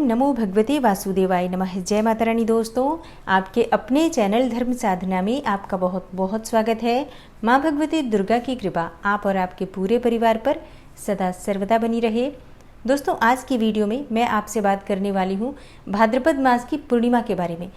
नमो भगवते वासुदेवाय नमः। जय माता रानी। दोस्तों, आपके अपने चैनल धर्म साधना में आपका बहुत बहुत स्वागत है। माँ भगवती दुर्गा की कृपा आप और आपके पूरे परिवार पर सदा सर्वदा बनी रहे। दोस्तों, आज की वीडियो में मैं आपसे बात करने वाली हूँ भाद्रपद मास की पूर्णिमा के बारे में।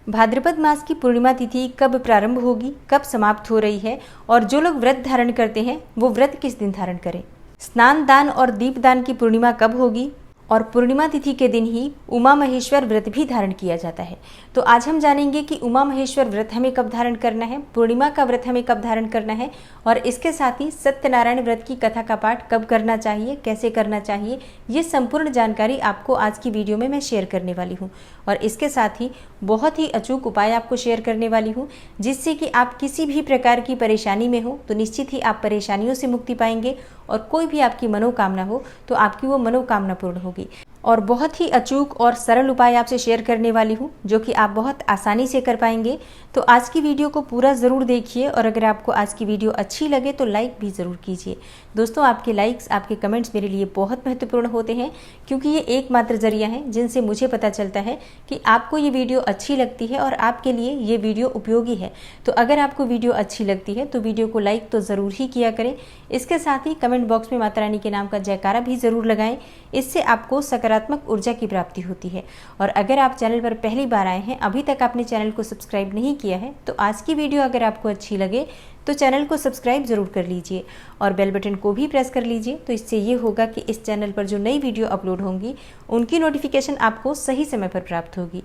भाद्रपद मास की पूर्णिमा तिथि कब प्रारंभ होगी, कब समाप्त हो रही है, और जो लोग व्रत धारण करते हैं वो व्रत किस दिन धारण करें। स्नान दान और दीपदान की पूर्णिमा कब होगी, और पूर्णिमा तिथि के दिन ही उमा महेश्वर व्रत भी धारण किया जाता है। तो आज हम जानेंगे कि उमा महेश्वर व्रत हमें कब धारण करना है, पूर्णिमा का व्रत हमें कब धारण करना है, और इसके साथ ही सत्यनारायण व्रत की कथा का पाठ कब करना चाहिए, कैसे करना चाहिए, ये संपूर्ण जानकारी आपको आज की वीडियो में मैं शेयर करने वाली हूँ। और इसके साथ ही बहुत ही अचूक उपाय आपको शेयर करने वाली हूँ, जिससे कि आप किसी भी प्रकार की परेशानी में हो तो निश्चित ही आप परेशानियों से मुक्ति पाएंगे, और कोई भी आपकी मनोकामना हो तो आपकी वो मनोकामना पूर्ण होगी। और बहुत ही अचूक और सरल उपाय आपसे शेयर करने वाली हूँ, जो कि आप बहुत आसानी से कर पाएंगे। तो आज की वीडियो को पूरा ज़रूर देखिए, और अगर आपको आज की वीडियो अच्छी लगे तो लाइक भी ज़रूर कीजिए। दोस्तों, आपके लाइक्स, आपके कमेंट्स मेरे लिए बहुत महत्वपूर्ण होते हैं, क्योंकि ये एकमात्र जरिया है जिनसे मुझे पता चलता है कि आपको ये वीडियो अच्छी लगती है और आपके लिए ये वीडियो उपयोगी है। तो अगर आपको वीडियो अच्छी लगती है तो वीडियो को लाइक तो ज़रूर ही किया करें। इसके साथ ही कमेंट बॉक्स में माता रानी के नाम का जयकारा भी ज़रूर लगाएं। इससे आपको सकारात्मक ऊर्जा की प्राप्ति होती है। और अगर आप चैनल पर पहली बार आए हैं, अभी तक आपने चैनल को सब्सक्राइब नहीं किया है, तो आज की वीडियो अगर आपको अच्छी लगे तो चैनल को सब्सक्राइब ज़रूर कर लीजिए और बेल बटन को भी प्रेस कर लीजिए। तो इससे ये होगा कि इस चैनल पर जो नई वीडियो अपलोड होंगी उनकी नोटिफिकेशन आपको सही समय पर प्राप्त होगी।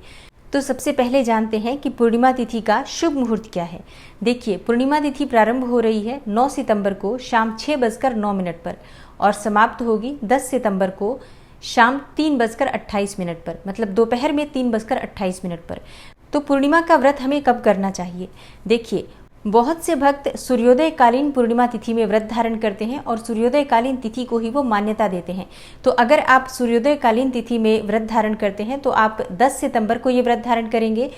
तो सबसे पहले जानते हैं कि पूर्णिमा तिथि का शुभ मुहूर्त क्या है। देखिए, पूर्णिमा तिथि प्रारंभ हो रही है 9 सितंबर को शाम 6:09 पर, और समाप्त होगी 10 सितंबर को शाम 3:28 पर, मतलब दोपहर में 3:28 पर। तो पूर्णिमा का व्रत हमें कब करना चाहिए। देखिए, बहुत से भक्त सूर्योदय कालीन पूर्णिमा तिथि में व्रत धारण करते हैं और सूर्योदय कालीन तिथि को ही वो मान्यता देते हैं। तो अगर आप सूर्योदय कालीन तिथि में व्रत धारण करते हैं तो आप 10 सितंबर को ये व्रत धारण करेंगे।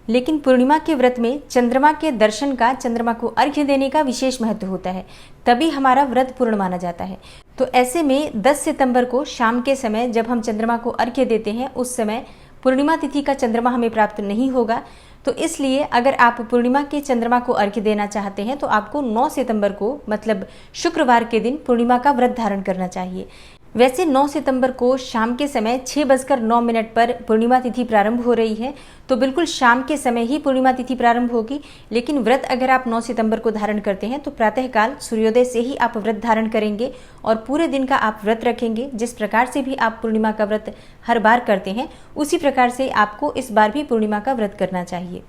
लेकिन पूर्णिमा के व्रत में चंद्रमा के दर्शन का, चंद्रमा को अर्घ्य देने का विशेष महत्व होता है, तभी हमारा व्रत पूर्ण माना जाता है। तो ऐसे में 10 सितंबर को शाम के समय जब हम चंद्रमा को अर्घ्य देते हैं, उस समय पूर्णिमा तिथि का चंद्रमा हमें प्राप्त नहीं होगा। तो इसलिए अगर आप पूर्णिमा के चंद्रमा को अर्घ्य देना चाहते हैं तो आपको 9 सितंबर को, मतलब शुक्रवार के दिन, पूर्णिमा का व्रत धारण करना चाहिए। वैसे 9 सितंबर को शाम के समय 6:09 पर पूर्णिमा तिथि प्रारंभ हो रही है, तो बिल्कुल शाम के समय ही पूर्णिमा तिथि प्रारंभ होगी। लेकिन व्रत अगर आप 9 सितंबर को धारण करते हैं तो प्रातःकाल सूर्योदय से ही आप व्रत धारण करेंगे और पूरे दिन का आप व्रत रखेंगे। जिस प्रकार से भी आप पूर्णिमा का व्रत हर बार करते हैं, उसी प्रकार से आपको इस बार भी पूर्णिमा का व्रत करना चाहिए।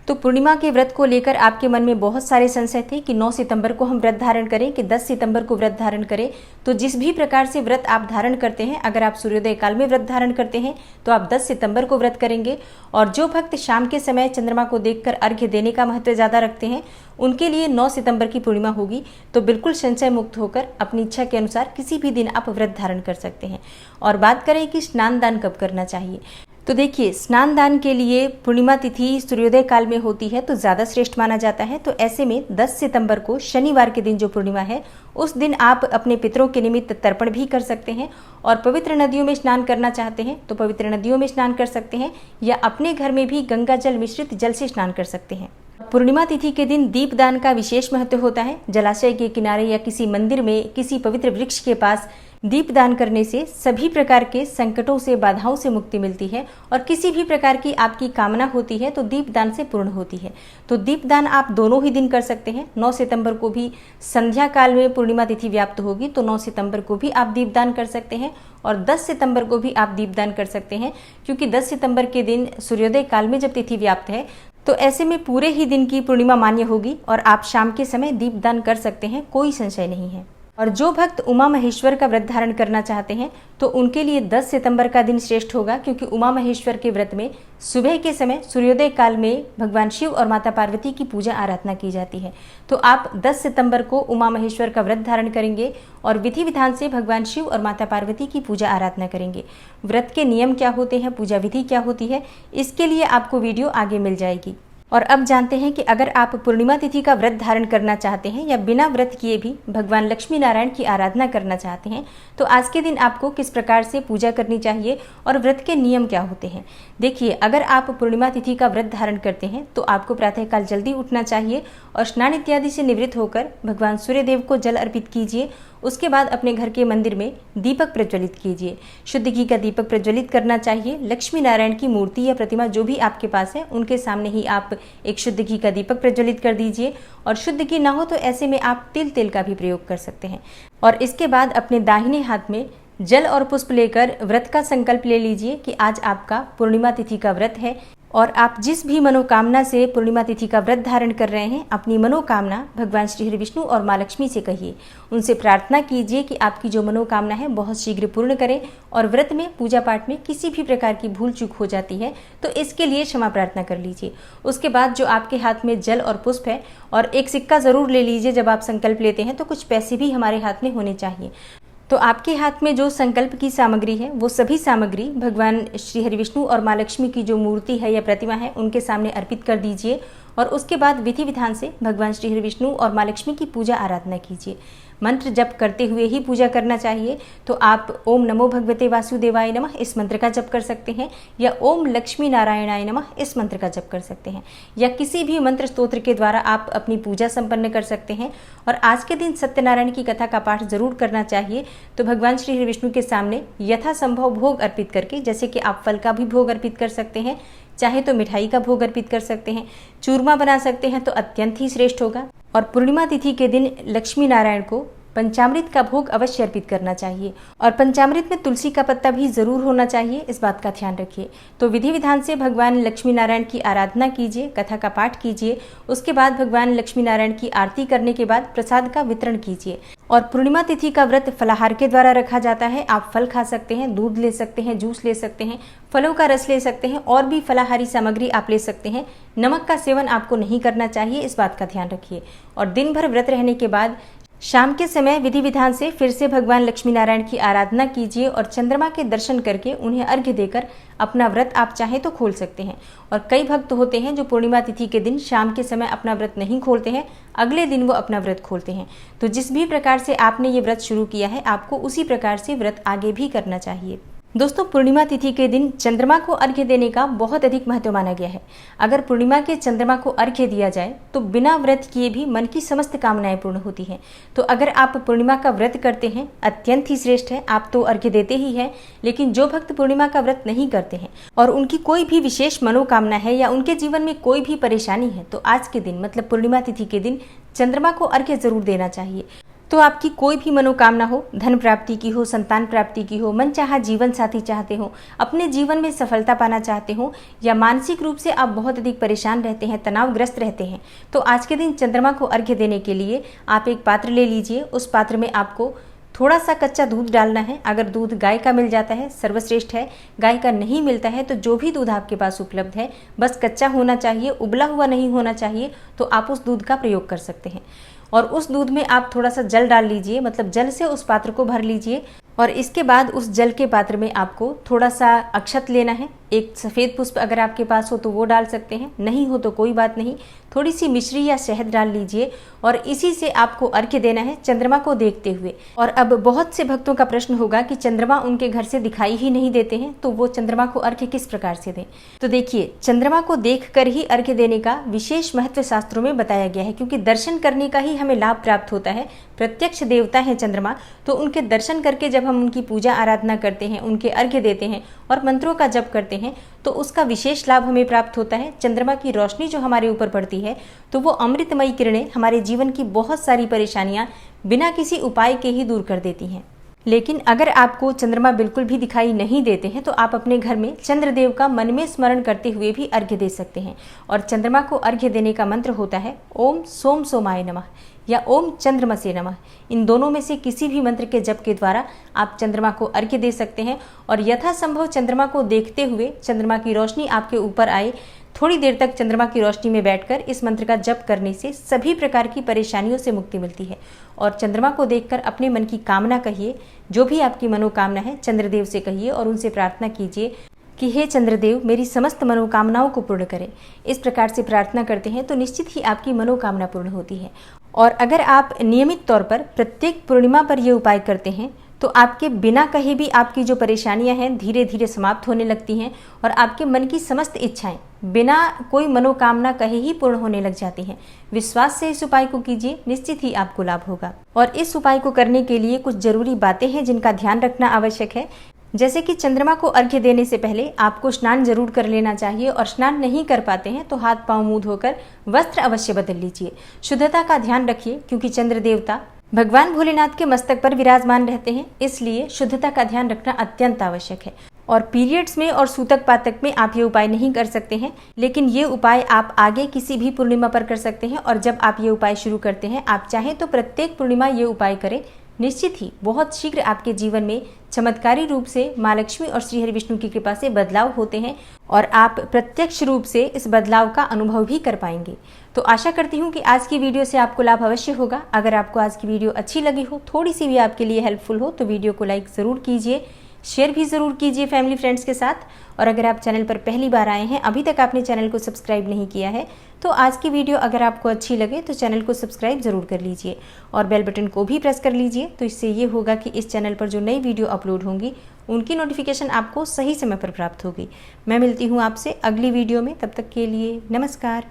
तो पूर्णिमा के व्रत को लेकर आपके मन में बहुत सारे संशय थे कि 9 सितंबर को हम व्रत धारण करें कि 10 सितंबर को व्रत धारण करें। तो जिस भी प्रकार से व्रत आप धारण करते हैं, अगर आप सूर्योदय काल में व्रत धारण करते हैं तो आप 10 सितंबर को व्रत करेंगे। और जो भक्त शाम के समय चंद्रमा को देखकर अर्घ्य देने का महत्व ज़्यादा रखते हैं, उनके लिए 9 सितंबर की पूर्णिमा होगी। तो बिल्कुल संशय मुक्त होकर अपनी इच्छा के अनुसार किसी भी दिन आप व्रत धारण कर सकते हैं। और बात करें कि स्नान दान कब करना चाहिए, तो देखिए, स्नान दान के लिए पूर्णिमा तिथि सूर्योदय काल में होती है तो ज़्यादा श्रेष्ठ माना जाता है। तो ऐसे में 10 सितंबर को शनिवार के दिन जो पूर्णिमा है, उस दिन आप अपने पितरों के निमित्त तर्पण भी कर सकते हैं। और पवित्र नदियों में स्नान करना चाहते हैं तो पवित्र नदियों में स्नान कर सकते हैं, या अपने घर में भी गंगा जल मिश्रित जल से स्नान कर सकते हैं। पूर्णिमा तिथि के दिन दीपदान का विशेष महत्व होता है। जलाशय के किनारे या किसी मंदिर में, किसी पवित्र वृक्ष के पास दीपदान करने से सभी प्रकार के संकटों से, बाधाओं से मुक्ति मिलती है, और किसी भी प्रकार की आपकी कामना होती है तो दीपदान से पूर्ण होती है। तो दीपदान आप दोनों ही दिन कर सकते हैं। 9 सितंबर को भी संध्या काल में पूर्णिमा तिथि व्याप्त होगी, तो 9 सितंबर को भी आप दीपदान कर सकते हैं, और 10 सितंबर को भी आप दीपदान कर सकते हैं, क्योंकि 10 सितंबर के दिन सूर्योदय काल में जब तिथि व्याप्त है, तो ऐसे में पूरे ही दिन की पूर्णिमा मान्य होगी और आप शाम के समय दीपदान कर सकते हैं, कोई संशय नहीं है। और जो भक्त उमा महेश्वर का व्रत धारण करना चाहते हैं तो उनके लिए 10 सितंबर का दिन श्रेष्ठ होगा, क्योंकि उमा महेश्वर के व्रत में सुबह के समय सूर्योदय काल में भगवान शिव और माता पार्वती की पूजा आराधना की जाती है। तो आप 10 सितंबर को उमा महेश्वर का व्रत धारण करेंगे और विधि विधान से भगवान शिव और माता पार्वती की पूजा आराधना करेंगे। व्रत के नियम क्या होते हैं, पूजा विधि क्या होती है, इसके लिए आपको वीडियो आगे मिल जाएगी। और अब जानते हैं कि अगर आप पूर्णिमा तिथि का व्रत धारण करना चाहते हैं या बिना व्रत किए भी भगवान लक्ष्मी नारायण की आराधना करना चाहते हैं तो आज के दिन आपको किस प्रकार से पूजा करनी चाहिए और व्रत के नियम क्या होते हैं। देखिए, अगर आप पूर्णिमा तिथि का व्रत धारण करते हैं तो आपको प्रातःकाल जल्दी उठना चाहिए और स्नान इत्यादि से निवृत्त होकर भगवान सूर्यदेव को जल अर्पित कीजिए। उसके बाद अपने घर के मंदिर में दीपक प्रज्वलित कीजिए। शुद्ध घी का दीपक प्रज्वलित करना चाहिए। लक्ष्मी नारायण की मूर्ति या प्रतिमा जो भी आपके पास है उनके सामने ही आप एक शुद्ध घी का दीपक प्रज्वलित कर दीजिए। और शुद्ध घी ना हो तो ऐसे में आप तेल का भी प्रयोग कर सकते हैं। और इसके बाद अपने दाहिने हाथ में जल और पुष्प लेकर व्रत का संकल्प ले लीजिए कि आज आपका पूर्णिमा तिथि का व्रत है और आप जिस भी मनोकामना से पूर्णिमा तिथि का व्रत धारण कर रहे हैं अपनी मनोकामना भगवान श्री हरि विष्णु और माँ लक्ष्मी से कहिए। उनसे प्रार्थना कीजिए कि आपकी जो मनोकामना है बहुत शीघ्र पूर्ण करें। और व्रत में पूजा पाठ में किसी भी प्रकार की भूल चूक हो जाती है तो इसके लिए क्षमा प्रार्थना कर लीजिए। उसके बाद जो आपके हाथ में जल और पुष्प है और एक सिक्का जरूर ले लीजिए। जब आप संकल्प लेते हैं तो कुछ पैसे भी हमारे हाथ में होने चाहिए। तो आपके हाथ में जो संकल्प की सामग्री है वो सभी सामग्री भगवान श्री हरि विष्णु और माँ लक्ष्मी की जो मूर्ति है या प्रतिमा है उनके सामने अर्पित कर दीजिए। और उसके बाद विधि विधान से भगवान श्री हरि विष्णु और माँ लक्ष्मी की पूजा आराधना कीजिए। मंत्र जप करते हुए ही पूजा करना चाहिए। तो आप ओम नमो भगवते वासुदेवाय नमः इस मंत्र का जप कर सकते हैं या ओम लक्ष्मी नारायणाय नमः इस मंत्र का जप कर सकते हैं या किसी भी मंत्र स्तोत्र के द्वारा आप अपनी पूजा संपन्न कर सकते हैं। और आज के दिन सत्यनारायण की कथा का पाठ जरूर करना चाहिए। तो भगवान श्री हरि विष्णु के सामने यथासंभव भोग अर्पित करके, जैसे कि आप फल का भी भोग अर्पित कर सकते हैं, चाहे तो मिठाई का भोग अर्पित कर सकते हैं, चूरमा बना सकते हैं तो अत्यंत ही श्रेष्ठ होगा। और पूर्णिमा तिथि के दिन लक्ष्मी नारायण को पंचामृत का भोग अवश्य अर्पित करना चाहिए। और पंचामृत में तुलसी का पत्ता भी जरूर होना चाहिए, इस बात का ध्यान रखिए। तो विधि विधान से भगवान लक्ष्मी नारायण की आराधना कीजिए, कथा का पाठ कीजिए। उसके बाद भगवान लक्ष्मी नारायण की आरती करने के बाद प्रसाद का वितरण कीजिए। और पूर्णिमा तिथि का व्रत फलाहार के द्वारा रखा जाता है। आप फल खा सकते हैं, दूध ले सकते हैं, जूस ले सकते हैं, फलों का रस ले सकते हैं और भी फलाहारी सामग्री आप ले सकते हैं। नमक का सेवन आपको नहीं करना चाहिए, इस बात का ध्यान रखिए। और दिन भर व्रत रहने के बाद शाम के समय विधि विधान से फिर से भगवान लक्ष्मी नारायण की आराधना कीजिए और चंद्रमा के दर्शन करके उन्हें अर्घ्य देकर अपना व्रत आप चाहें तो खोल सकते हैं। और कई भक्त होते हैं जो पूर्णिमा तिथि के दिन शाम के समय अपना व्रत नहीं खोलते हैं, अगले दिन वो अपना व्रत खोलते हैं। तो जिस भी प्रकार से आपने ये व्रत शुरू किया है आपको उसी प्रकार से व्रत आगे भी करना चाहिए। दोस्तों, पूर्णिमा तिथि के दिन चंद्रमा को अर्घ्य देने का बहुत अधिक महत्व माना गया है। अगर पूर्णिमा के चंद्रमा को अर्घ्य दिया जाए तो बिना व्रत किए भी मन की समस्त कामनाएं पूर्ण होती हैं। तो अगर आप पूर्णिमा का व्रत करते हैं अत्यंत ही श्रेष्ठ है, आप तो अर्घ्य देते ही हैं। लेकिन जो भक्त पूर्णिमा का व्रत नहीं करते हैं और उनकी कोई भी विशेष मनोकामना है या उनके जीवन में कोई भी परेशानी है तो आज के दिन मतलब पूर्णिमा तिथि के दिन चंद्रमा को अर्घ्य जरूर देना चाहिए। तो आपकी कोई भी मनोकामना हो, धन प्राप्ति की हो, संतान प्राप्ति की हो, मनचाहा जीवन साथी चाहते हो, अपने जीवन में सफलता पाना चाहते हो या मानसिक रूप से आप बहुत अधिक परेशान रहते हैं, तनावग्रस्त रहते हैं, तो आज के दिन चंद्रमा को अर्घ्य देने के लिए आप एक पात्र ले लीजिए। उस पात्र में आपको थोड़ा सा कच्चा दूध डालना है। अगर दूध गाय का मिल जाता है सर्वश्रेष्ठ है, गाय का नहीं मिलता है तो जो भी दूध आपके पास उपलब्ध है बस कच्चा होना चाहिए, उबला हुआ नहीं होना चाहिए, तो आप उस दूध का प्रयोग कर सकते हैं। और उस दूध में आप थोड़ा सा जल डाल लीजिए, मतलब जल से उस पात्र को भर लीजिए। और इसके बाद उस जल के पात्र में आपको थोड़ा सा अक्षत लेना है। एक सफ़ेद पुष्प अगर आपके पास हो तो वो डाल सकते हैं, नहीं हो तो कोई बात नहीं, थोड़ी सी मिश्री या शहद डाल लीजिए और इसी से आपको अर्घ्य देना है चंद्रमा को देखते हुए। और अब बहुत से भक्तों का प्रश्न होगा कि चंद्रमा उनके घर से दिखाई ही नहीं देते हैं तो वो चंद्रमा को अर्घ्य किस प्रकार से दें। तो देखिए, चंद्रमा को देखकर ही अर्घ्य देने का विशेष महत्व शास्त्रों में बताया गया है, क्योंकि दर्शन करने का ही हमें लाभ प्राप्त होता है। प्रत्यक्ष देवता है चंद्रमा, तो उनके दर्शन करके जब हम उनकी पूजा आराधना करते हैं, उनके अर्घ्य देते हैं और मंत्रों का जप करते हैं तो उसका विशेष लाभ हमें प्राप्त होता है। चंद्रमा की रोशनी जो हमारे ऊपर पड़ती है तो वो अमृतमयी किरणें हमारे जीवन की बहुत सारी परेशानियां बिना किसी उपाय के ही दूर कर देती हैं। लेकिन अगर आपको चंद्रमा बिल्कुल भी दिखाई नहीं देते हैं तो आप अपने घर में चंद्रदेव का मन में स्मरण करते हुए भी अर्घ्य दे सकते हैं। और चंद्रमा को अर्घ्य देने का मंत्र होता है ओम सोम सोमाय नमः या ओम चंद्रमसे नमः। इन दोनों में से किसी भी मंत्र के जप के द्वारा आप चंद्रमा को अर्घ्य दे सकते हैं। और यथासंभव चंद्रमा को देखते हुए चंद्रमा की रोशनी आपके ऊपर आए, थोड़ी देर तक चंद्रमा की रोशनी में बैठकर इस मंत्र का जप करने से सभी प्रकार की परेशानियों से मुक्ति मिलती है। और चंद्रमा को देखकर अपने मन की कामना कहिए, जो भी आपकी मनोकामना है चंद्रदेव से कहिए और उनसे प्रार्थना कीजिए कि हे चंद्रदेव मेरी समस्त मनोकामनाओं को पूर्ण करें। इस प्रकार से प्रार्थना करते हैं तो निश्चित ही आपकी मनोकामना पूर्ण होती है। और अगर आप नियमित तौर पर प्रत्येक पूर्णिमा पर ये उपाय करते हैं तो आपके बिना कहे भी आपकी जो परेशानियां हैं धीरे धीरे समाप्त होने लगती हैं और आपके मन की समस्त इच्छाएं बिना कोई मनोकामना कहे ही पूर्ण होने लग जाती हैं। विश्वास से इस उपाय को कीजिए, निश्चित ही आपको लाभ होगा। और इस उपाय को करने के लिए कुछ जरूरी बातें हैं जिनका ध्यान रखना आवश्यक है। जैसे कि चंद्रमा को अर्घ्य देने से पहले आपको स्नान जरूर कर लेना चाहिए और स्नान नहीं कर पाते हैं तो हाथ पांव मुंह धोकर वस्त्र अवश्य बदल लीजिए। शुद्धता का ध्यान रखिए क्योंकि चंद्र देवता भगवान भोलेनाथ के मस्तक पर विराजमान रहते हैं, इसलिए शुद्धता का ध्यान रखना अत्यंत आवश्यक है। और पीरियड्स में और सूतक पातक में आप ये उपाय नहीं कर सकते हैं, लेकिन ये उपाय आप आगे किसी भी पूर्णिमा पर कर सकते हैं। और जब आप ये उपाय शुरू करते हैं, आप चाहें तो प्रत्येक पूर्णिमा ये उपाय करें, निश्चित ही बहुत शीघ्र आपके जीवन में चमत्कारी रूप से माँ लक्ष्मी और श्री हरि विष्णु की कृपा से बदलाव होते हैं और आप प्रत्यक्ष रूप से इस बदलाव का अनुभव भी कर पाएंगे। तो आशा करती हूँ कि आज की वीडियो से आपको लाभ अवश्य होगा। अगर आपको आज की वीडियो अच्छी लगी हो, थोड़ी सी भी आपके लिए हेल्पफुल हो, तो वीडियो को लाइक ज़रूर कीजिए, शेयर भी ज़रूर कीजिए फैमिली फ्रेंड्स के साथ। और अगर आप चैनल पर पहली बार आए हैं, अभी तक आपने चैनल को सब्सक्राइब नहीं किया है, तो आज की वीडियो अगर आपको अच्छी लगे तो चैनल को सब्सक्राइब ज़रूर कर लीजिए और बेल बटन को भी प्रेस कर लीजिए। तो इससे ये होगा कि इस चैनल पर जो नई वीडियो अपलोड होंगी उनकी नोटिफिकेशन आपको सही समय पर प्राप्त होगी। मैं मिलती हूँ आपसे अगली वीडियो में, तब तक के लिए नमस्कार।